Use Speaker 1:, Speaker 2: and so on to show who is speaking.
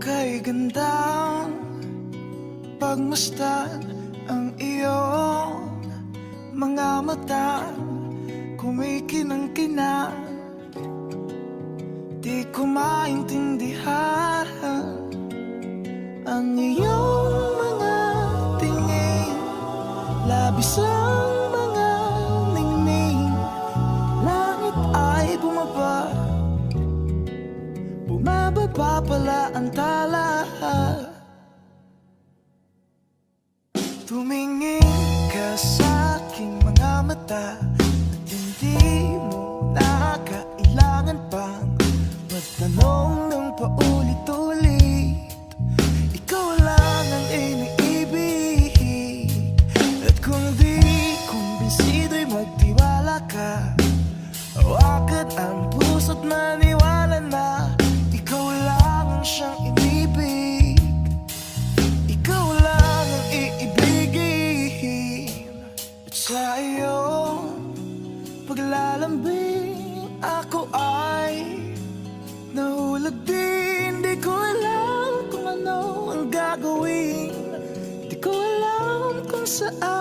Speaker 1: kay gandang pagmasdan ang iyong mga mata, kumikinang-kinang. Di ko maintindihan ang iyong mga tingin, labis ang mga ningning. Langit ay bumaba, bumababa pala ang tala. Tumingin ka sa aking mga mata at hindi mo na kailangan pang magtanong ng paulit-ulit. Ikaw lang ang iniibig, at kung di kumbinsido'y magtiwala ka. Hawakan ang puso't maniwala na ikaw lang ang siyang inibig. Ikaw lang ang iibigin. At sa iyong paglalambing ako ay nahulog din. Di ko alam kung ano ang gagawin, di ko alam kung saan